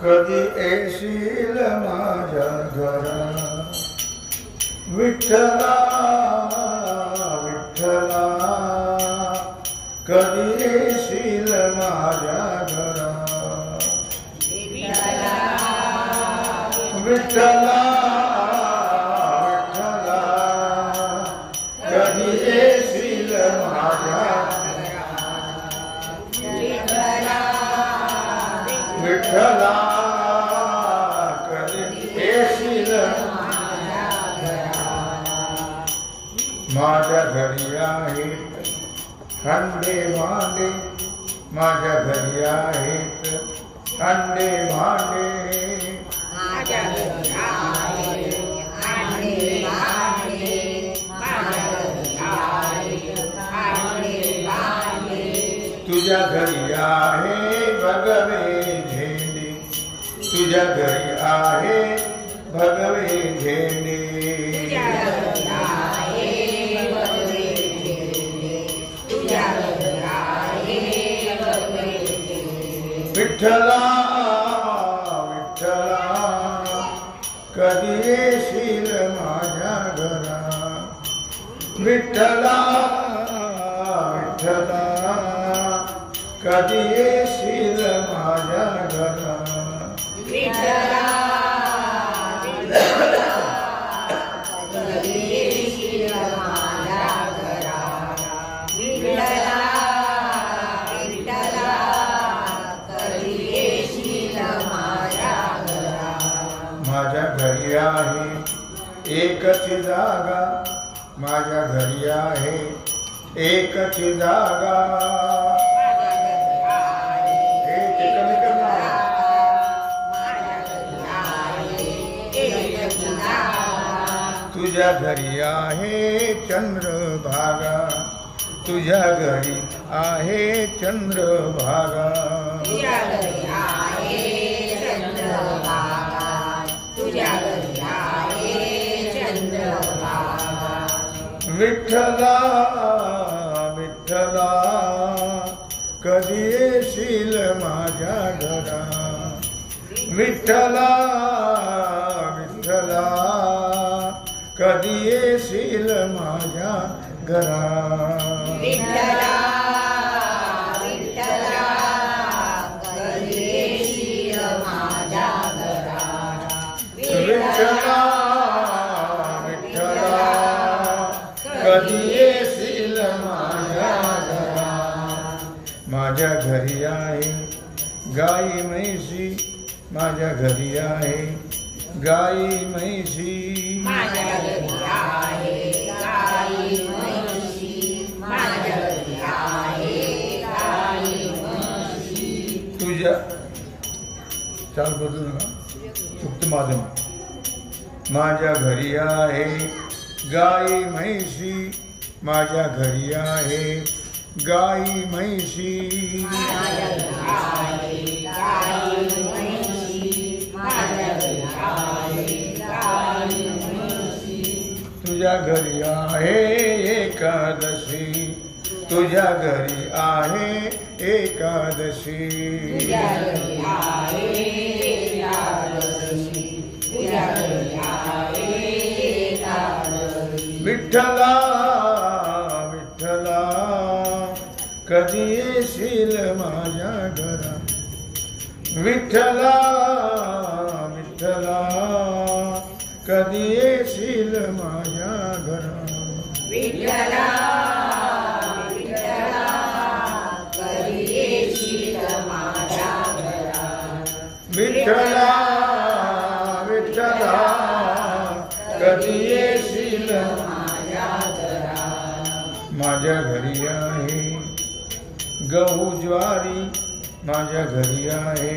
कधी येशील माझ्या घरा विठ्ठला विठ्ठला, कधी येशील माझ्या घरा विठ्ठला विठ्ठला, कधी येशील माझ्या विठ्ठला, कधी येशील माझ्या घरी आहेत हंडे भांडे, माझ्या घरी आहेत हंडे भांडे, माझ्या घरी आहेत हंडे भांडे, माझ्या घरी आहेत हंडे भांडे, तुझ्या घरी आहे भगवे झेंडे, तुझ्या घरी आहे भगवे झेंडे, तुझ्या घरी आहे भगवे झेंडे, तुझ्या घरी आहे भगवे झेंडे, विठ्ठला विठ्ठला, कधी येशील माझ्या घरा विठ्ठला विठ्ठला, कधी येशील माझ्या घरा विठ्ठला विठ्ठला, कधी येशील माझ्या घरा विठ्ठला विठ्ठला, कधी येशील माझ्या घरा, माझ्या घरी आहे एकच जागा, माझ्या घरी आहे एकच जागा, तुझ्या घरी आहे चंद्रभागा, तुझ्या घरी आहे चंद्रभागा, तुझ्या घरी आहे चंद्रभागा, तुझ्या घरी आहे चंद्रभागा, विठ्ठला विठ्ठला, कधी येशील माझ्या घरा विठ्ठला विठ्ठला, कधी येशील माझ्या घरा विठ्ठला विठ्ठला, कधी येशील माझ्या घरा विठ्ठला विठ्ठला, कधी येशील माझ्या घरा, माझ्या घरी आहे गाई म्हैसी, माझ्या घरी आहे गाई म्हैसी, माझ्या घरी आहे गाई म्हैसी, माझ्या घरी आहे गाई म्हैसी, तुझ्या चाल बदलू नका चुकत माझं, माझ्या घरी आहे गाई म्हैसी, माझ्या घरी आहे गाई म्हैसी, माझ्या घरी आहे गाई म्हैसी, माझ्या घरी आहे गाई म्हैसी, तुझ्या घरी आहे एकादशी, तुझ्या घरी आहे एकादशी, तुझ्या घरी आहे एकादशी, तुझ्या घरी आहे एकादशी, विठ्ठला विठ्ठला, कधी येशील माझ्या घरा विठ्ठला विठ्ठला, कधी येशील माझ्या घरा विठ्ठला विठ्ठला, कधी येशील माझ्या घरा विठ्ठला विठ्ठला, कधी येशील माझ्या घरा, माझ्या घरी आहे गहू ज्वारी, माझ्या घरी आहे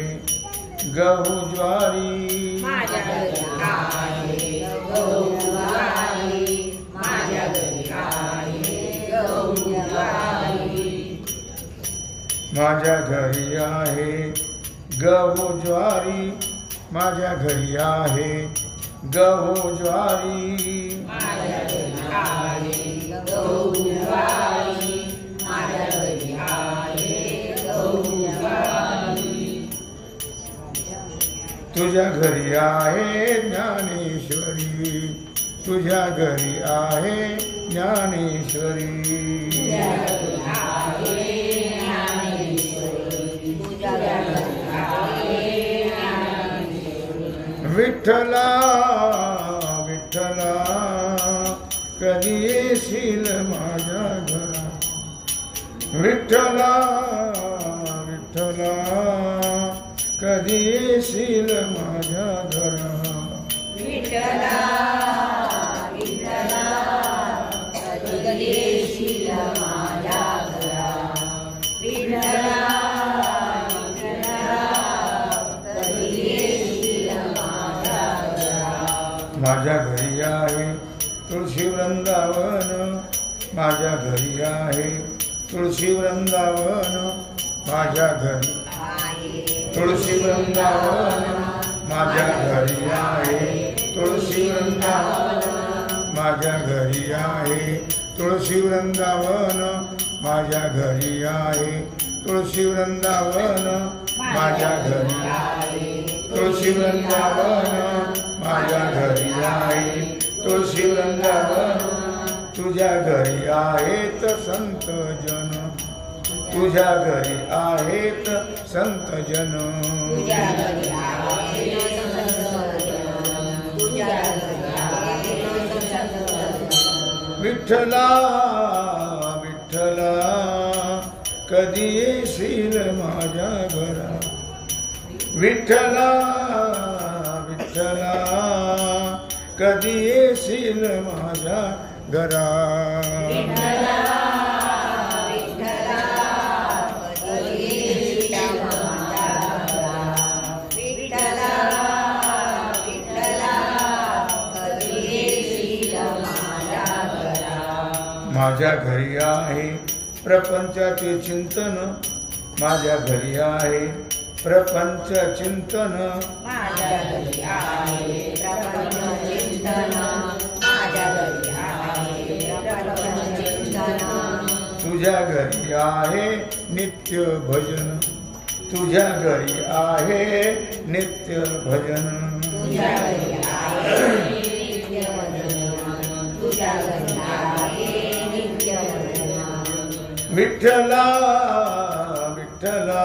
गहू ज्वारी, माझ्या घरी आहे गहू ज्वारी, माझ्या घरी आहे गहू ज्वारी, माझ्या घरी आहे गहू ज्वारी, माझ्या घरी आहे गहू ज्वारी, माझ्या घरी आहे गहू ज्वारी, माझ्या घरी आहे गहू ज्वारी, तुझ्या घरी आहे ज्ञानेश्वरी, तुझ्या घरी आहे ज्ञानेश्वरी. विठ्ठला विठ्ठला कधी येशील माझ्या घरा. विठ्ठला विठ्ठला कधी येशील माझ्या घरा. विठ्ठला विठ्ठला कधी येशील माझ्या घरा. विठ्ठला विठ्ठला कधी येशील माझ्या घरा. माझ्या घरी आहे तुळशी वृंदावन, माझ्या घरी आहे तुळशी वृंदावन. माझ्या घरी तुळशी वृंदावन, माझ्या घरी आहे तुळशी वृंदावन. माझ्या घरी आहे तुळशी वृंदावन, माझ्या घरी आहे तुळशी वृंदावन. माझ्या घरी आहे तुळशी वृंदावन, माझ्या घरी आहे तुळशी वृंदावन. तुझ्या घरी आहेत संत जन, तुझ्या घरी आहेत संत जन. विठ्ठला विठ्ठला कधी येशील माझ्या घरा. विठ्ठला विठ्ठला कधी येशील माझ्या घरा. माझ्या घरी आहे प्रपंचाचे चिंतन, माझ्या घरी आहे प्रपंच चिंतन. माझ्या घरी आहे प्रपंच चिंतन, माझ्या घरी आहे प्रपंच चिंतन. तुझ्या घरी आहे नित्य भजन, तुझ्या घरी आहे नित्य भजन. तुझ्या घरी आहे नित्य भजन, तुझ्या घरी आहे नित्य भजन. विठ्ठला विठ्ठला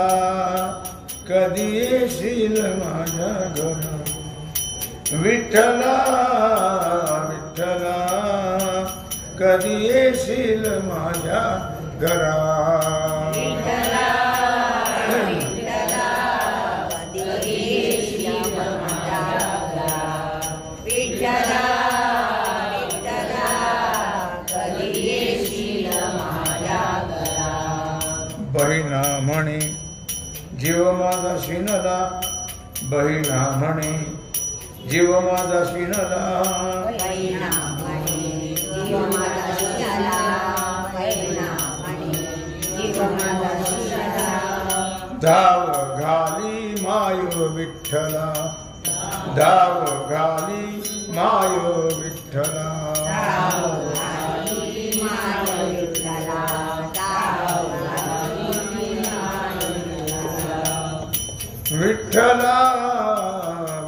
कधी येशील माझ्या घरा. विठ्ठला विठ्ठला कधी येशील माझ्या घरा. विठ्ठला विठ्ठला कधी येशील माझ्या घरा. विठ्ठला विठ्ठला कधी येशील माझ्या घरा. बहिणा म्हणे जीव माझा शिनला, बहिणा म्हणे जीव माझा शिनला. बहिणा म्हणे जीव माझा शिनला, बहिणा म्हणे जीव माझा शिनला. धाव घाली माय विठ्ठला, धाव घाली माय विठ्ठला. धाव घाली माय विठ्ठला, धाव घाली माय विठ्ठला. विठ्ठला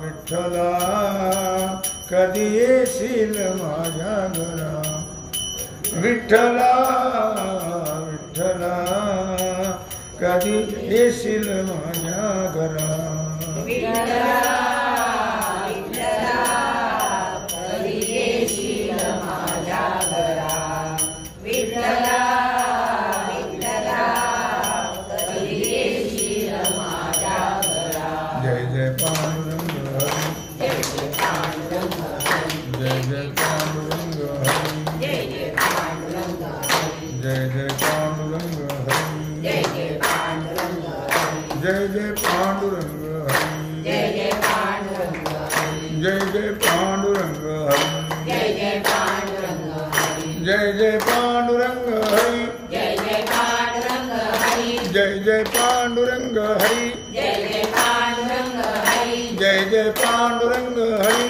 विठ्ठला कधी येशील माझ्या घरा. विठ्ठला विठ्ठला कधी येशील माझ्या घरा. विठ्ठला विठ्ठला कधी येशील माझ्या घरा. विठ्ठला विठ्ठला कधी येशील माझ्या घरा. जय जय पांडुरंग हरी, जय जय पांडुरंग हरी, जय जय पांडुरंग हरी, जय जय पांडुरंग हरी, जय जय पांडुरंग हरी, जय जय पांडुरंग हरी, जय जय पांडुरंग हरी, जय जय पांडुरंग हरी, जय जय पांडुरंग हरी, जय जय पांडुरंग हरी, जय जय पांडुरंग हरी, जय जय पांडुरंग हरी, जय जय पांडुरंग हरी, जय जय पांडुरंग हरी, जय जय पांडुरंग हरी.